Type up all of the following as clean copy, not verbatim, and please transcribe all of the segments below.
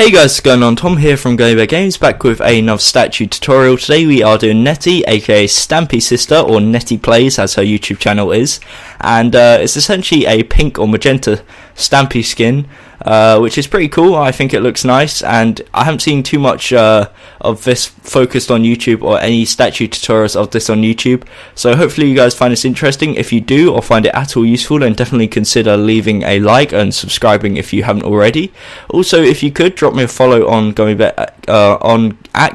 Hey guys, what's going on? Tom here from GummybearGames, back with another statue tutorial. Today we are doing Netty, aka Stampy's sister, or NettyPlays as her YouTube channel is. And it's essentially a pink or magenta Stampy skin, which is pretty cool. I think it looks nice, and I haven't seen too much of this focused on YouTube or any statue tutorials of this on YouTube. So hopefully you guys find this interesting. If you do or find it at all useful, then definitely consider leaving a like and subscribing if you haven't already. Also, if you could, drop me a follow on at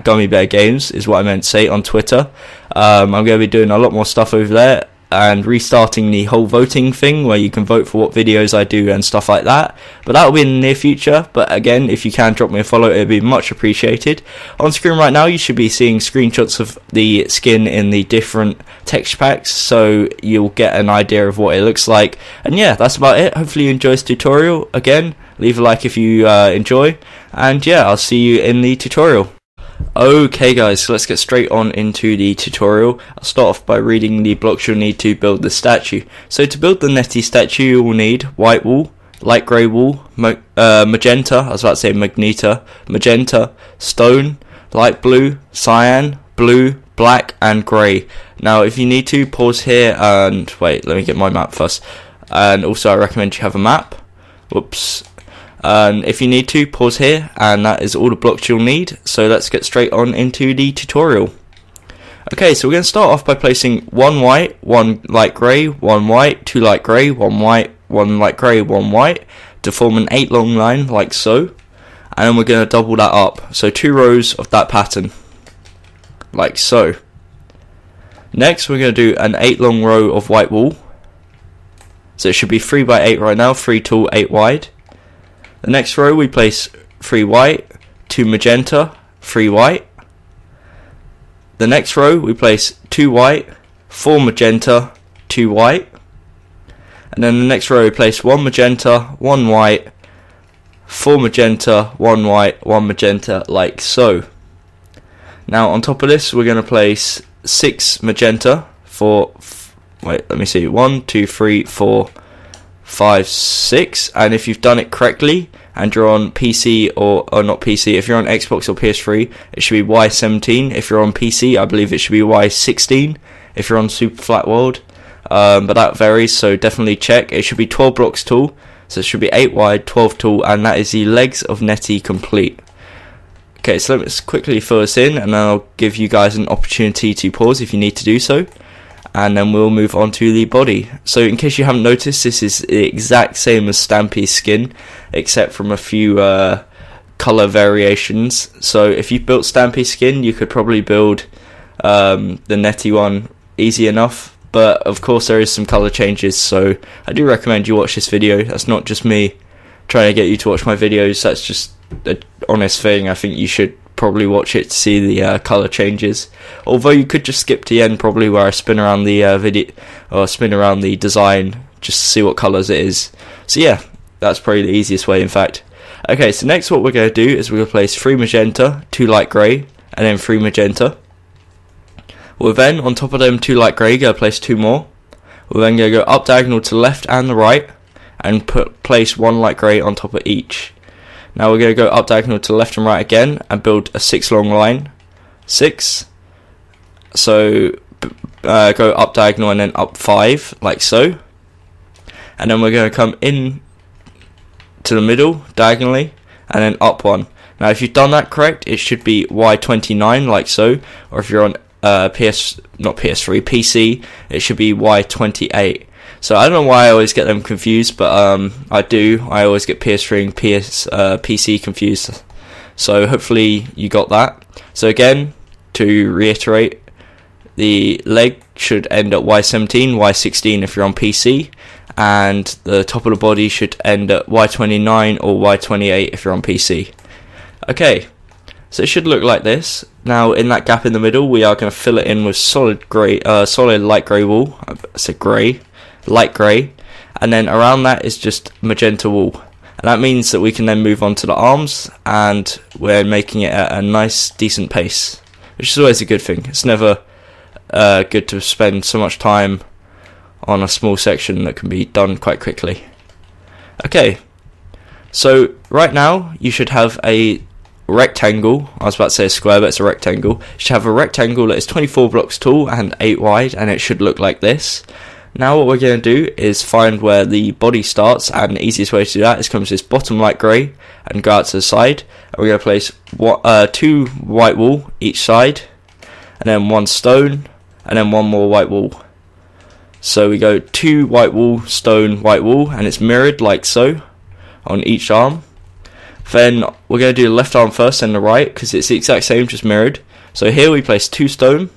GummybearGames is what I meant to say on Twitter. I'm going to be doing a lot more stuff over there and restarting the whole voting thing where you can vote for what videos I do and stuff like that, but that will be in the near future. But again, if you can drop me a follow, it would be much appreciated. On screen right now you should be seeing screenshots of the skin in the different texture packs, so you'll get an idea of what it looks like. And yeah, that's about it. Hopefully you enjoy this tutorial. Again, leave a like if you enjoy, and yeah, I'll see you in the tutorial. Okay guys, so let's get straight on into the tutorial. I'll start off by reading the blocks you'll need to build the statue. So to build the Netty statue, you will need white wool, light grey wool, magenta, I was about to say magenta, stone, light blue, cyan, blue, black and grey. Now if you need to, pause here and wait, let me get my map first. And also I recommend you have a map. Whoops. And if you need to, pause here, and that is all the blocks you'll need. So let's get straight on into the tutorial. Okay, so we're going to start off by placing one white, one light grey, one white, two light grey, one white, one light grey, one white, to form an 8 long line like so. And then we're going to double that up, so 2 rows of that pattern like so. Next we're going to do an 8 long row of white wool, so it should be 3 by 8 right now, 3 tall, 8 wide. The next row we place 3 white, 2 magenta, 3 white. The next row we place 2 white, 4 magenta, 2 white. And then the next row we place 1 magenta, 1 white, 4 magenta, 1 white, 1 magenta, like so. Now on top of this we're going to place 6 magenta for, wait, let me see, 1, 2, 3, 4, 5, 6, and if you've done it correctly and you're on PC or not PC, if you're on Xbox or PS3 it should be Y17. If you're on PC I believe it should be Y16 if you're on Super Flat World, but that varies, so definitely check. It should be 12 blocks tall, so it should be 8 wide, 12 tall, and that is the legs of Netty complete. Okay, so let's quickly fill this in and then I'll give you guys an opportunity to pause if you need to do so, and then we'll move on to the body. So in case you haven't noticed, this is the exact same as Stampy's skin, except from a few colour variations. So if you built Stampy's skin, you could probably build the Netty one easy enough, but of course there is some colour changes, so I do recommend you watch this video. That's not just me trying to get you to watch my videos, that's just an honest thing. I think you should probably watch it to see the colour changes, although you could just skip to the end probably where I spin around the video or spin around the design just to see what colours it is. So yeah, that's probably the easiest way in fact. Okay, so next what we're going to do is we're going to place 3 magenta, 2 light grey and then 3 magenta. We'll then on top of them 2 light grey going to place 2 more. We're then going to go up diagonal to the left and the right and place 1 light grey on top of each. Now we're going to go up diagonal to the left and right again and build a 6 long line. 6. So go up diagonal and then up 5 like so. And then we're going to come in to the middle diagonally and then up 1. Now if you've done that correct, it should be Y29 like so, or if you're on PC, it should be Y28. So I don't know why I always get them confused, but I do. I always get PS3 and PC confused. So hopefully you got that. So again, to reiterate, the leg should end at Y17, Y16 if you're on PC, and the top of the body should end at Y29 or Y28 if you're on PC. Okay, so it should look like this. Now in that gap in the middle, we are going to fill it in with solid light grey wool. I said grey. Light grey, and then around that is just magenta wool, and that means that we can then move on to the arms, and we're making it at a nice decent pace, which is always a good thing. It's never good to spend so much time on a small section that can be done quite quickly. Okay, so right now you should have a rectangle. I was about to say a square, but it's a rectangle. You should have a rectangle that is 24 blocks tall and 8 wide, and it should look like this. Now what we're going to do is find where the body starts, and the easiest way to do that is come to this bottom light grey and go out to the side, and we're going to place 2 white wool each side, and then 1 stone, and then 1 more white wool. So we go 2 white wool, stone, white wool, and it's mirrored like so on each arm. Then we're going to do the left arm first and the right, because it's the exact same, just mirrored. So here we place 2 stone,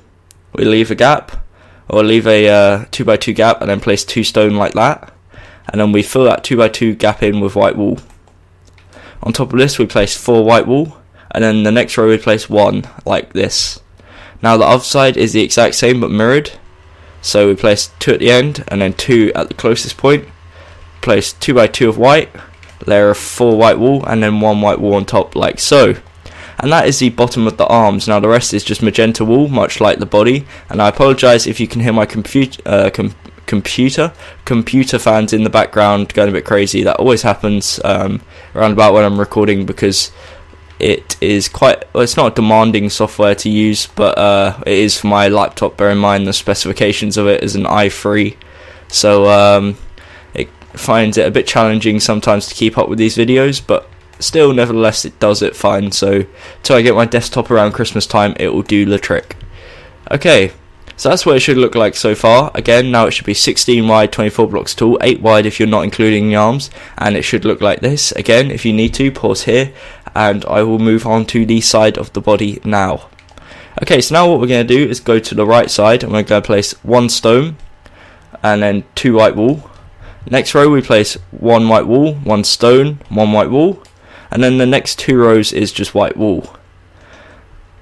we leave a gap, or leave a 2x2 gap, and then place 2 stone like that, and then we fill that 2x2 gap in with white wool. On top of this we place 4 white wool, and then the next row we place 1 like this. Now the other side is the exact same but mirrored, so we place 2 at the end and then 2 at the closest point, place 2x2 of white, layer of 4 white wool, and then 1 white wool on top like so. And that is the bottom of the arms. Now the rest is just magenta wool, much like the body. And I apologise if you can hear my computer fans in the background going a bit crazy. That always happens around about when I'm recording, because it is it's not demanding software to use, but it is for my laptop. Bear in mind the specifications of it is an i3, so it finds it a bit challenging sometimes to keep up with these videos, but still, nevertheless, it does it fine. So till I get my desktop around Christmas time, it will do the trick. Okay, so that's what it should look like so far. Again, now it should be 16 wide, 24 blocks tall, 8 wide if you're not including the arms, and it should look like this. Again, if you need to, pause here, and I will move on to the side of the body now. Okay, so now what we're going to do is go to the right side, and we're going to place 1 stone, and then 2 white wool. Next row we place 1 white wool, 1 stone, 1 white wool, and then the next 2 rows is just white wool.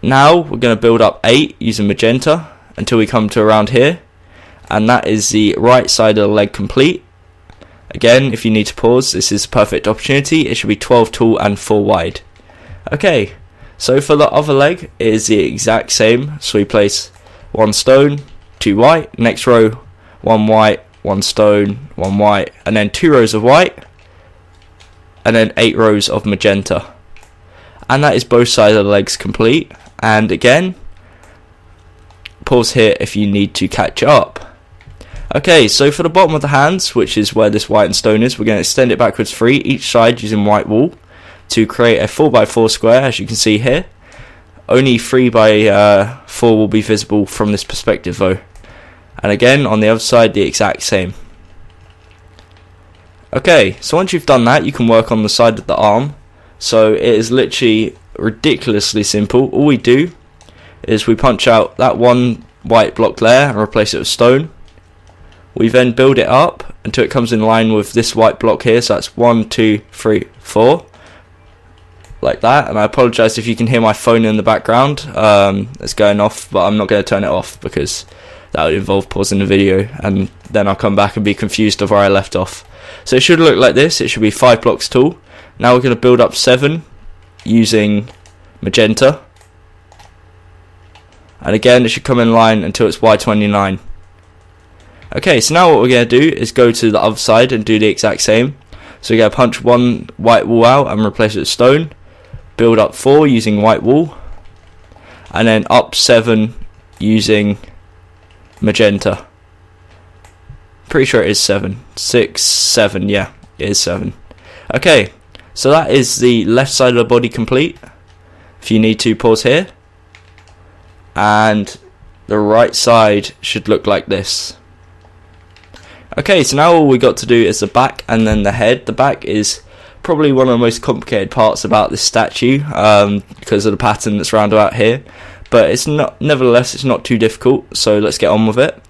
Now we're going to build up 8 using magenta until we come to around here, and that is the right side of the leg complete. Again, if you need to pause, this is a perfect opportunity. It should be 12 tall and 4 wide. Okay, so for the other leg it is the exact same. So we place 1 stone, 2 white, next row 1 white, 1 stone, 1 white, and then 2 rows of white, and then 8 rows of magenta. And that is both sides of the legs complete. And again, pause here if you need to catch up. Okay, so for the bottom of the hands, which is where this white and stone is, we're going to extend it backwards 3 each side using white wool to create a 4x4 square, as you can see here. Only 3x4 will be visible from this perspective though. And again, on the other side, the exact same. Okay, so once you've done that, you can work on the side of the arm. So it is literally ridiculously simple. All we do is we punch out that 1 white block layer and replace it with stone. We then build it up until it comes in line with this white block here. So that's 1, 2, 3, 4, like that. And I apologise if you can hear my phone in the background. It's going off, but I'm not going to turn it off because that would involve pausing the video, and then I'll come back and be confused of where I left off. So it should look like this. It should be 5 blocks tall. Now we're going to build up 7 using magenta, and again it should come in line until it's Y29. Okay, so now what we're going to do is go to the other side and do the exact same. So we're going to punch 1 white wool out and replace it with stone, build up 4 using white wool, and then up 7 using magenta. Pretty sure it is 7, 6, 7, yeah, it is 7. Okay, so that is the left side of the body complete. If you need to, pause here. And the right side should look like this. Okay, so now all we got to do is the back and then the head. The back is probably one of the most complicated parts about this statue, because of the pattern that's round about here. But it's not, nevertheless, it's not too difficult, so let's get on with it.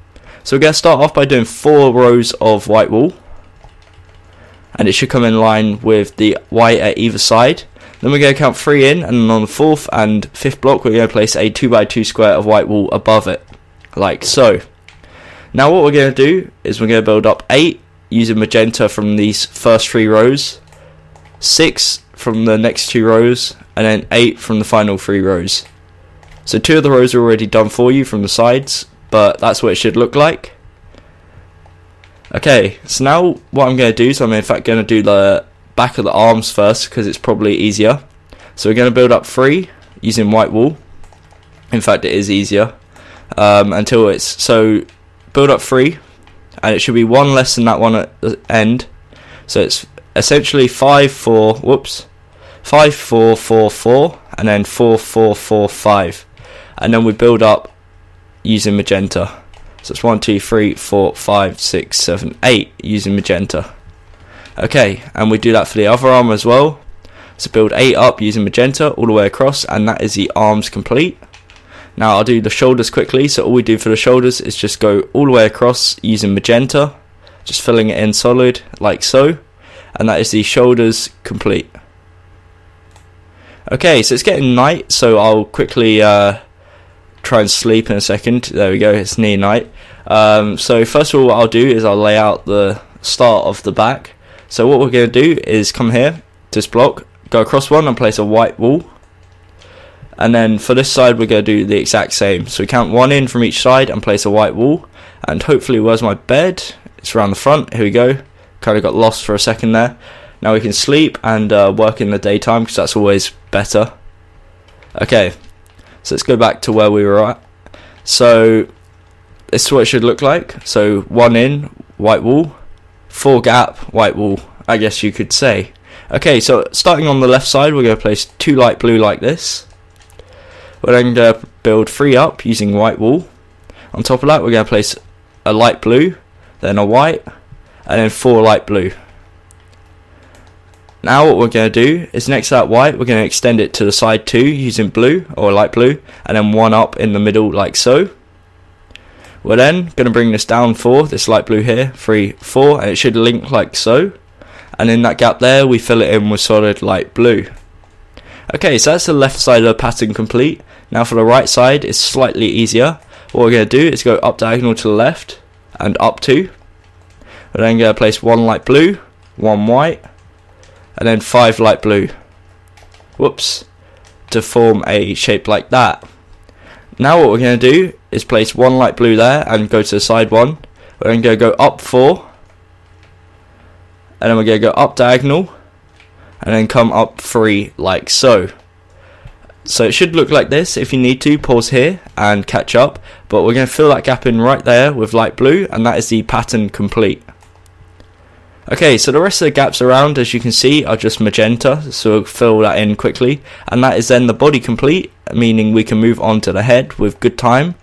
So we're going to start off by doing 4 rows of white wool, and it should come in line with the white at either side. Then we're going to count 3 in, and then on the 4th and 5th block we're going to place a 2x2 square of white wool above it, like so. Now what we're going to do is we're going to build up 8 using magenta from these first 3 rows, 6 from the next 2 rows, and then 8 from the final 3 rows. So 2 of the rows are already done for you from the sides, but that's what it should look like. Okay, so now what I'm going to do is I'm in fact going to do the back of the arms first because it's probably easier. So we're going to build up 3 using white wool. In fact, it is easier until it's, so build up 3, and it should be 1 less than that one at the end. So it's essentially 5 4 5 4 4 4 and then 4 4 4 5, and then we build up using magenta. So it's 1 2 3 4 5 6 7 8 using magenta. Okay, and we do that for the other arm as well. So build 8 up using magenta all the way across, and that is the arms complete. Now I'll do the shoulders quickly. So all we do for the shoulders is just go all the way across using magenta, just filling it in solid like so, and that is the shoulders complete. Okay, so it's getting night, so I'll quickly try and sleep in a second. There we go, it's near night. So first of all, what I'll do is I'll lay out the start of the back. So what we're going to do is come here, this block, go across one and place a white wool. And then for this side we're going to do the exact same. So we count 1 in from each side and place a white wool. And hopefully, where's my bed? It's around the front. Here we go. Kind of got lost for a second there. Now we can sleep and work in the daytime because that's always better. Okay, so let's go back to where we were at. So this is what it should look like. So 1 in, white wool, 4 gap, white wool, I guess you could say. Okay, so starting on the left side, we're going to place 2 light blue like this. We're then going to build 3 up using white wool. On top of that, we're going to place a light blue, then a white, and then 4 light blue. Now what we're going to do is next to that white, we're going to extend it to the side 2 using blue or light blue, and then 1 up in the middle like so. We're then going to bring this down 4, this light blue here, 3, 4, and it should link like so. And in that gap there, we fill it in with solid light blue. Okay, so that's the left side of the pattern complete. Now for the right side, it's slightly easier. What we're going to do is go up diagonal to the left and up 2. We're then going to place 1 light blue, 1 white, and then 5 light blue. To form a shape like that. Now what we're going to do is place 1 light blue there and go to the side 1. We're then going to go up 4, and then we're going to go up diagonal, and then come up 3 like so. So it should look like this. If you need to, pause here and catch up, but we're going to fill that gap in right there with light blue, and that is the pattern complete. Okay, so the rest of the gaps around, as you can see, are just magenta, so we'll fill that in quickly, and that is then the body complete, meaning we can move on to the head with good time,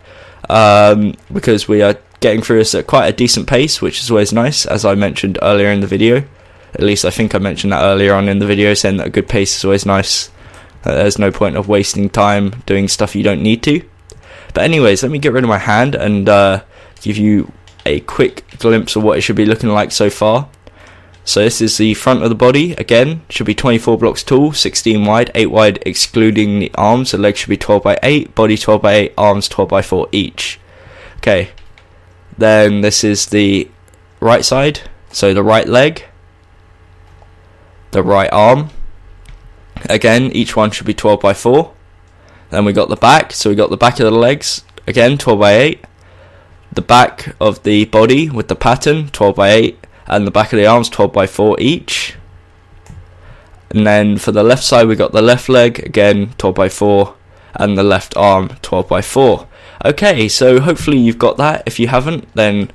because we are getting through this at quite a decent pace, which is always nice, as I mentioned earlier in the video. At least I think I mentioned that earlier on in the video, saying that a good pace is always nice. There's no point of wasting time doing stuff you don't need to. But anyways, let me get rid of my hand and give you a quick glimpse of what it should be looking like so far. So this is the front of the body. Again, should be 24 blocks tall, 16 wide, 8 wide excluding the arms. The legs should be 12 by 8, body 12 by 8, arms 12 by 4 each. Okay, then this is the right side. So the right leg, the right arm. Again, each one should be 12 by 4. Then we got the back. So we got the back of the legs, again 12 by 8. The back of the body with the pattern, 12 by 8. And the back of the arms 12 by 4 each. And then for the left side we got the left leg, again 12 by 4, and the left arm 12 by 4. Okay, so hopefully you've got that. If you haven't, then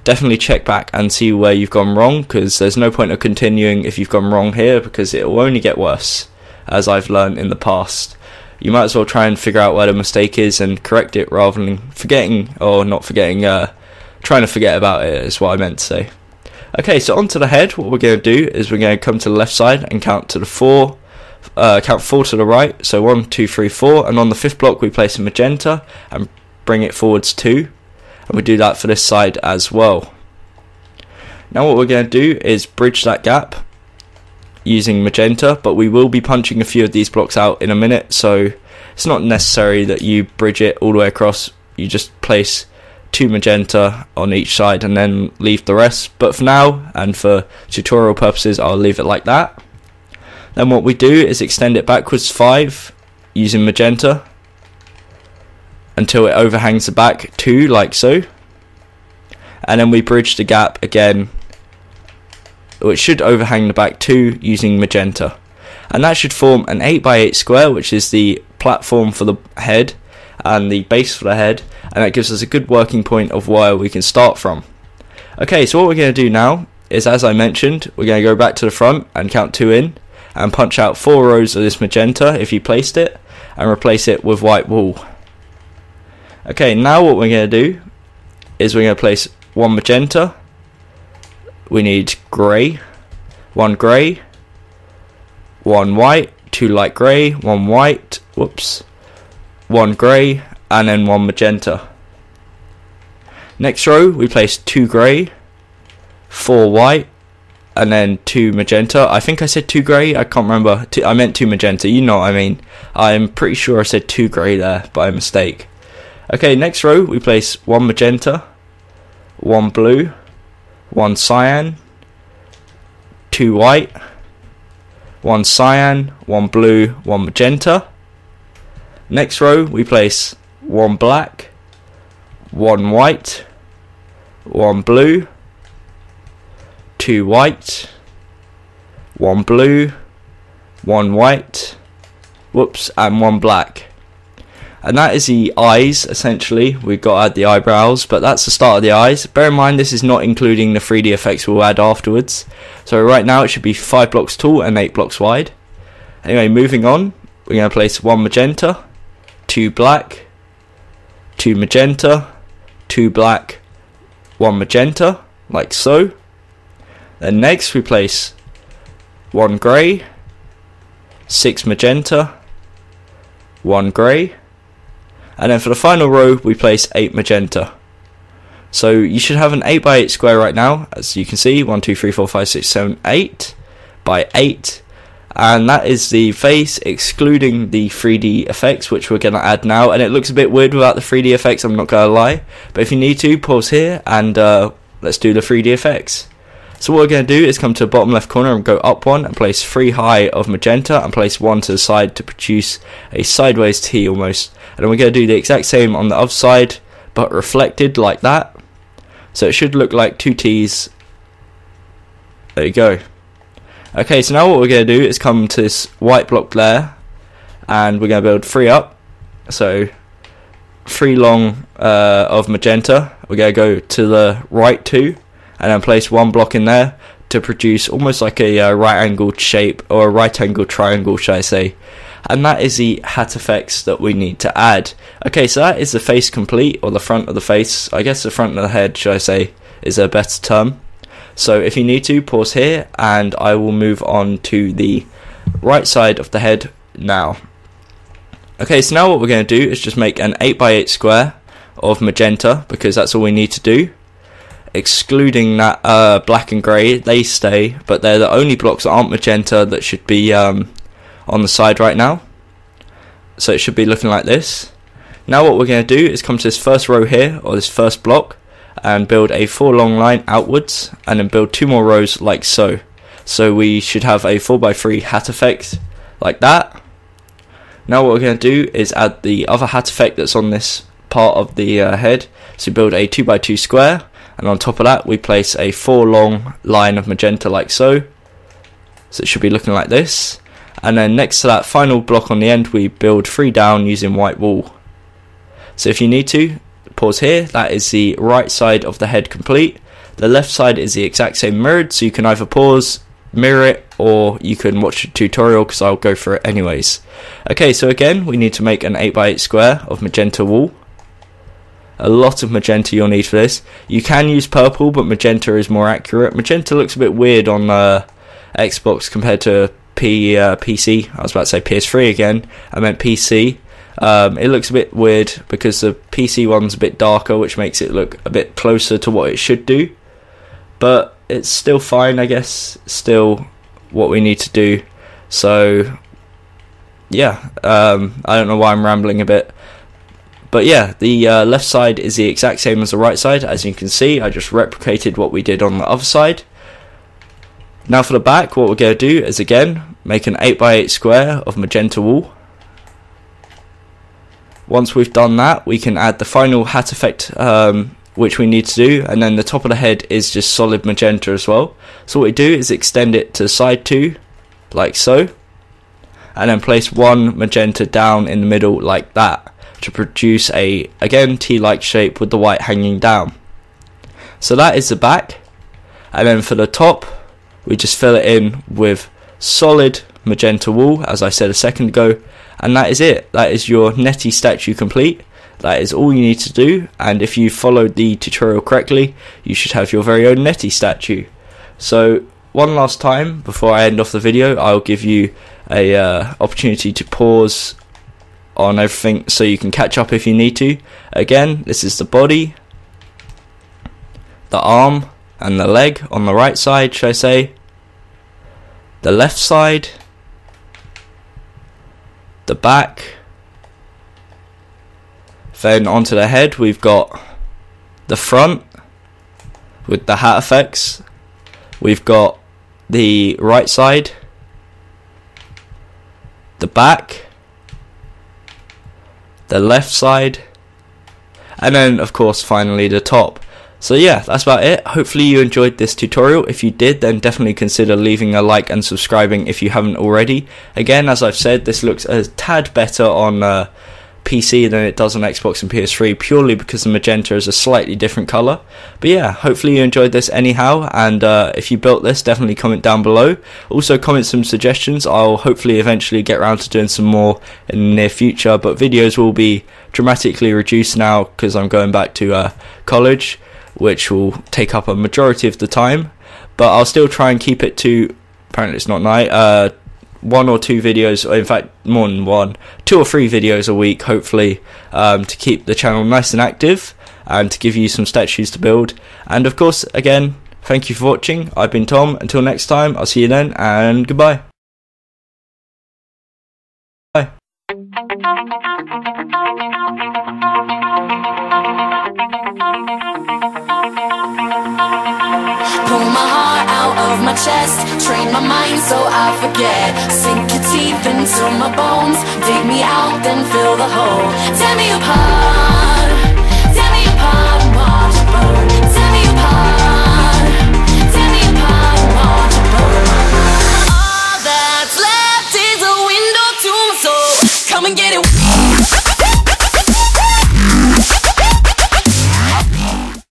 definitely check back and see where you've gone wrong, because there's no point of continuing if you've gone wrong here, because it will only get worse, as I've learned in the past. You might as well try and figure out where the mistake is and correct it, rather than forgetting, or not forgetting, trying to forget about it is what I meant to say. Okay, so onto the head. What we're going to do is we're going to come to the left side and count to the 4. Count 4 to the right. So 1, 2, 3, 4. And on the 5th block we place a magenta and bring it forwards 2. And we do that for this side as well. Now what we're going to do is bridge that gap using magenta, but we will be punching a few of these blocks out in a minute, so it's not necessary that you bridge it all the way across. You just place 2 magenta on each side and then leave the rest, but for now and for tutorial purposes I'll leave it like that. Then what we do is extend it backwards 5 using magenta until it overhangs the back 2 like so, and then we bridge the gap again which should overhang the back too, using magenta. And that should form an 8x8 square, which is the platform for the head and the base for the head, and that gives us a good working point of where we can start from. Okay, so what we're going to do now is, as I mentioned, we're going to go back to the front and count 2 in and punch out 4 rows of this magenta if you placed it, and replace it with white wool. Okay, now what we're going to do is we're going to place 1 magenta, we need grey, 1 grey, 1 white, 2 light grey, 1 white, 1 grey, and then 1 magenta. Next row we place 2 grey, 4 white, and then 2 magenta. I think I said 2 grey, I can't remember. I meant 2 magenta, you know what I mean. I'm pretty sure I said 2 grey there by mistake. Okay, next row we place 1 magenta, 1 blue, 1 cyan, 2 white, 1 cyan, 1 blue, 1 magenta. Next row we place 1 black, 1 white, 1 blue, 2 white, 1 blue, 1 white, and 1 black. And that is the eyes, essentially. We've got to add the eyebrows, but that's the start of the eyes. Bear in mind, this is not including the 3D effects we'll add afterwards. So right now it should be 5 blocks tall and 8 blocks wide. Anyway, moving on, we're going to place 1 magenta, 2 black, 2 magenta, 2 black, 1 magenta, like so. Then next we place 1 grey, 6 magenta, 1 grey, and then for the final row we place 8 magenta. So you should have an 8x8 square right now, as you can see, 1, 2, 3, 4, 5, 6, 7, 8 by 8, and that is the face excluding the 3D effects, which we're going to add now. And it looks a bit weird without the 3D effects, I'm not going to lie, but if you need to, pause here and let's do the 3D effects. So what we're going to do is come to the bottom left corner and go up 1 and place 3 high of magenta and place 1 to the side to produce a sideways T almost. And then we're going to do the exact same on the other side, but reflected like that. So it should look like 2 T's. There you go. Okay, so now what we're going to do is come to this white block there, and we're going to build 3 up. So 3 long of magenta. We're going to go to the right 2. And then place 1 block in there to produce almost like a right angled shape, or a right angled triangle, should I say. And that is the hat effects that we need to add. Okay, so that is the face complete, or the front of the face. I guess the front of the head, should I say, is a better term. So if you need to, pause here and I will move on to the right side of the head now. Okay, so now what we're going to do is just make an 8x8 square of magenta, because that's all we need to do. Excluding that black and grey, they stay, but they're the only blocks that aren't magenta that should be on the side right now. So it should be looking like this. Now what we're going to do is come to this first row here, or this first block, and build a 4 long line outwards, and then build 2 more rows like so. So we should have a 4x3 hat effect like that. Now what we're going to do is add the other hat effect that's on this part of the head. So build a 2x2 square, and on top of that we place a 4 long line of magenta like so. So it should be looking like this. And then next to that final block on the end we build 3 down using white wool. So if you need to, pause here. That is the right side of the head complete. The left side is the exact same mirrored, so you can either pause, mirror it, or you can watch a tutorial, because I'll go for it anyways. Okay, so again we need to make an 8x8 square of magenta wool. A lot of magenta you'll need for this. You can use purple, but magenta is more accurate. Magenta looks a bit weird on Xbox compared to PC. I was about to say PS3 again. I meant PC. It looks a bit weird because the PC one's a bit darker, which makes it look a bit closer to what it should do. But it's still fine, I guess. Still what we need to do. So yeah, I don't know why I'm rambling a bit. But yeah, the left side is the exact same as the right side. As you can see, I just replicated what we did on the other side. Now for the back, what we're going to do is again make an 8x8 square of magenta wool. Once we've done that, we can add the final hat effect which we need to do, and then the top of the head is just solid magenta as well. So what we do is extend it to side 2 like so, and then place one magenta down in the middle like that to produce a, again, T-like shape with the white hanging down. So that is the back, and then for the top we just fill it in with solid magenta wool, as I said a second ago, and that is it. That is your Netty statue complete. That is all you need to do, and if you followed the tutorial correctly, you should have your very own Netty statue. So one last time before I end off the video, I'll give you a opportunity to pause on everything so you can catch up if you need to. Again, this is the body, the arm and the leg on the right side, should I say, the left side, the back, then onto the head we've got the front with the hat effects, we've got the right side, the back, the left side, and then of course finally the top. So yeah, that's about it. Hopefully you enjoyed this tutorial. If you did, then definitely consider leaving a like and subscribing if you haven't already. Again, as I've said, this looks a tad better on PC than it does on Xbox and PS3, purely because the magenta is a slightly different colour. But yeah, hopefully you enjoyed this anyhow, and if you built this, definitely comment down below. Also comment some suggestions. I'll hopefully eventually get around to doing some more in the near future, but videos will be dramatically reduced now because I'm going back to college, which will take up a majority of the time, but I'll still try and keep it to, apparently it's not night, 1 or 2 videos, or in fact more than 1, 2 or 3 videos a week, hopefully, to keep the channel nice and active and to give you some statues to build. And of course, again, thank you for watching. I've been Tom. Until next time, I'll see you then, and goodbye. Bye. Pull my heart out of my chest, train my mind so I forget. Sink your teeth into my bones, dig me out, then fill the hole. Tear me apart.